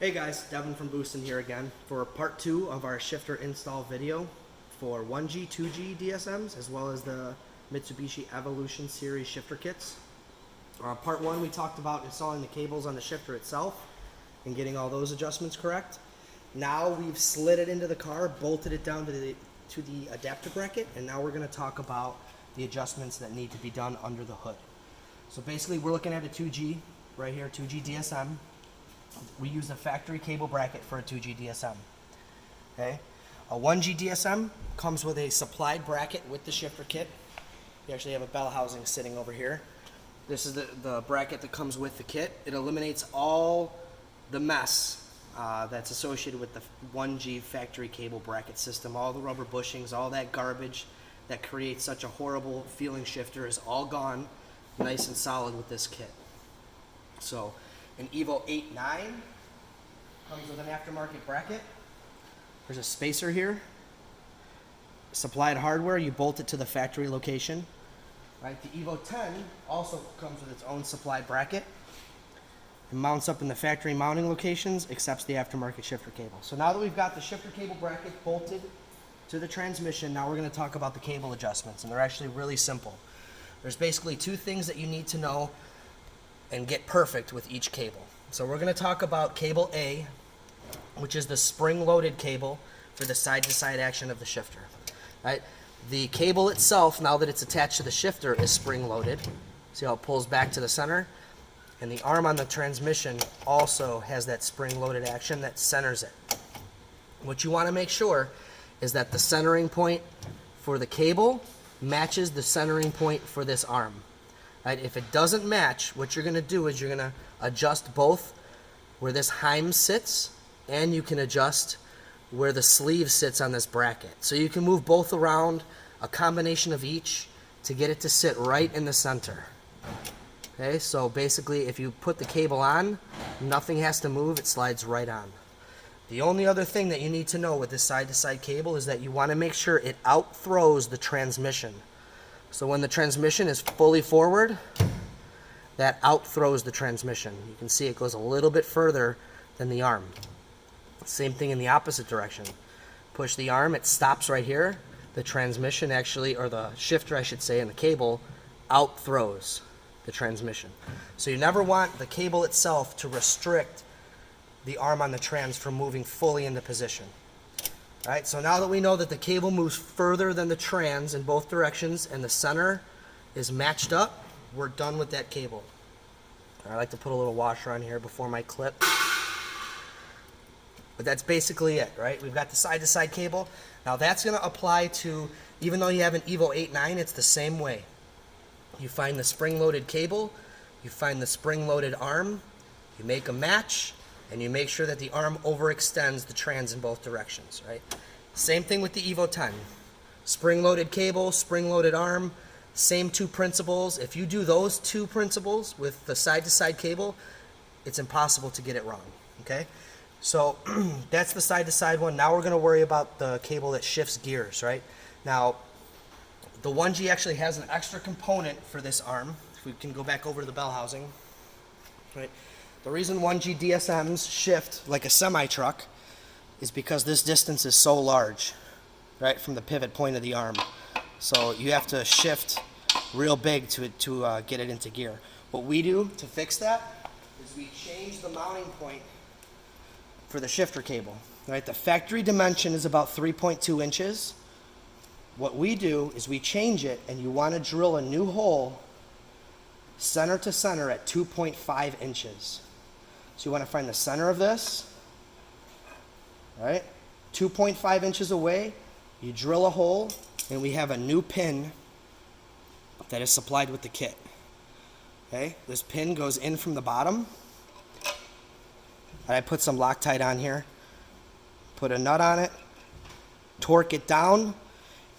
Hey guys, Devin from Boostin here again for part 2 of our shifter install video for 1G, 2G DSMs as well as the Mitsubishi Evolution series shifter kits. Part 1 we talked about installing the cables on the shifter itself and getting all those adjustments correct. Now we've slid it into the car, bolted it down to the adapter bracket, and now we're going to talk about the adjustments that need to be done under the hood. So basically we're looking at a 2G right here, 2G DSM. We use a factory cable bracket for a 2G DSM. Okay, a 1G DSM comes with a supplied bracket with the shifter kit. You actually have a bell housing sitting over here. This is the bracket that comes with the kit. It eliminates all the mess that's associated with the 1G factory cable bracket system. All the rubber bushings, all that garbage that creates such a horrible feeling shifter is all gone, nice and solid with this kit. So an Evo 8.9 comes with an aftermarket bracket. There's a spacer here. Supplied hardware, you bolt it to the factory location. Right, the Evo 10 also comes with its own supplied bracket. It mounts up in the factory mounting locations, accepts the aftermarket shifter cable. So now that we've got the shifter cable bracket bolted to the transmission, now we're going to talk about the cable adjustments, and they're actually really simple. There's basically two things that you need to know and get perfect with each cable. So we're going to talk about cable A, which is the spring-loaded cable for the side-to-side action of the shifter. Right? The cable itself, now that it's attached to the shifter, is spring-loaded. See how it pulls back to the center? And the arm on the transmission also has that spring-loaded action that centers it. What you want to make sure is that the centering point for the cable matches the centering point for this arm. Right? If it doesn't match, what you're going to do is you're going to adjust both where this heim sits, and you can adjust where the sleeve sits on this bracket. So you can move both around, a combination of each, to get it to sit right in the center. Okay, so basically if you put the cable on, nothing has to move, it slides right on. The only other thing that you need to know with this side-to-side cable is that you want to make sure it outthrows the transmission. So when the transmission is fully forward, that outthrows the transmission. You can see it goes a little bit further than the arm. Same thing in the opposite direction. Push the arm, it stops right here. The transmission actually, or the shifter I should say, and the cable outthrows the transmission. So you never want the cable itself to restrict the arm on the trans from moving fully into position. All right, so now that we know that the cable moves further than the trans in both directions and the center is matched up, we're done with that cable. I like to put a little washer on here before my clip. But that's basically it, right? We've got the side-to-side cable. Now that's going to apply to, even though you have an Evo 8.9, it's the same way. You find the spring-loaded cable, you find the spring-loaded arm, you make a match, and you make sure that the arm overextends the trans in both directions, right? Same thing with the Evo 10. Spring-loaded cable, spring-loaded arm, same two principles. If you do those two principles with the side-to-side cable, it's impossible to get it wrong, okay? So that's the side-to-side one. Now we're going to worry about the cable that shifts gears, right? Now, the 1G actually has an extra component for this arm. If we can go back over to the bell housing, right? The reason 1G DSMs shift like a semi-truck is because this distance is so large, right, from the pivot point of the arm. So you have to shift real big to get it into gear. What we do to fix that is we change the mounting point for the shifter cable. Right? The factory dimension is about 3.2 inches. What we do is we change it, and you want to drill a new hole center to center at 2.5 inches. So you want to find the center of this, right? 2.5 inches away, you drill a hole, and we have a new pin that is supplied with the kit. Okay, this pin goes in from the bottom. I put some Loctite on here, put a nut on it, torque it down,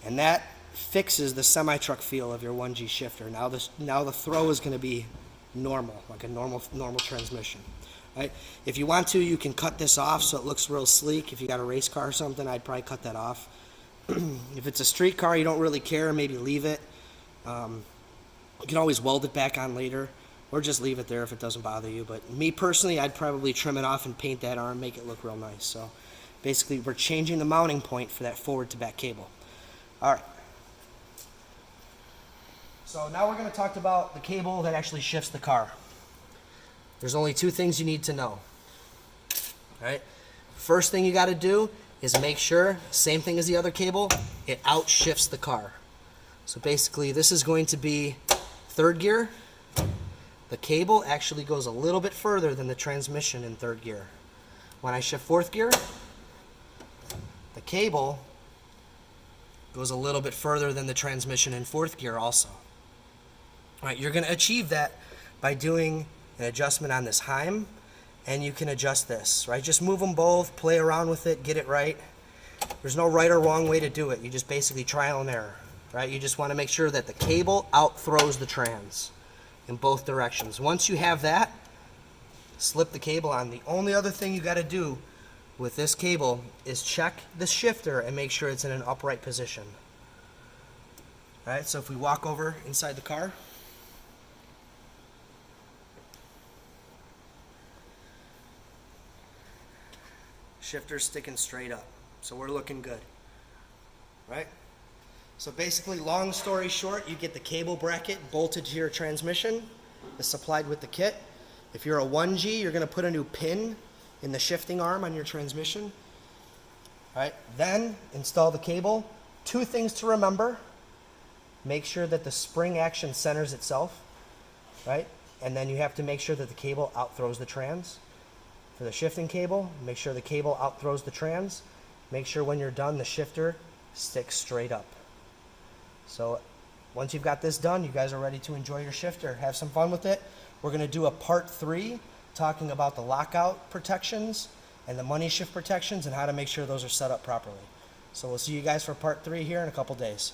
and that fixes the semi-truck feel of your 1G shifter. Now the throw is going to be normal, like a normal transmission. Right? If you want to, you can cut this off so it looks real sleek. If you got a race car or something, I'd probably cut that off. If it's a street car, you don't really care, maybe leave it. You can always weld it back on later. or just leave it there if it doesn't bother you. But me personally, I'd probably trim it off and paint that arm, make it look real nice. So basically, we're changing the mounting point for that forward to back cable. All right. So now we're going to talk about the cable that actually shifts the car. There's only two things you need to know. All right. First thing you got to do is make sure, same thing as the other cable, it outshifts the car. So basically, this is going to be third gear. The cable actually goes a little bit further than the transmission in third gear. When I shift fourth gear, the cable goes a little bit further than the transmission in fourth gear also. All right, you're going to achieve that by doing an adjustment on this Heim, and you can adjust this, right? Just move them both, play around with it, get it right. There's no right or wrong way to do it. You just basically trial and error, right? You just want to make sure that the cable outthrows the trans in both directions. Once you have that, slip the cable on. The only other thing you got to do with this cable is check the shifter and make sure it's in an upright position. All right, so if we walk over inside the car, shifter's sticking straight up, so we're looking good, right? So basically, long story short, you get the cable bracket bolted to your transmission. It's supplied with the kit. If you're a 1G, you're going to put a new pin in the shifting arm on your transmission. All right, then install the cable. Two things to remember. Make sure that the spring action centers itself, right? And then you have to make sure that the cable outthrows the trans. For the shifting cable, make sure the cable outthrows the trans. Make sure when you're done, the shifter sticks straight up. So once you've got this done, you guys are ready to enjoy your shifter. Have some fun with it. We're going to do a part 3 talking about the lockout protections and the money shift protections and how to make sure those are set up properly. So we'll see you guys for part 3 here in a couple days.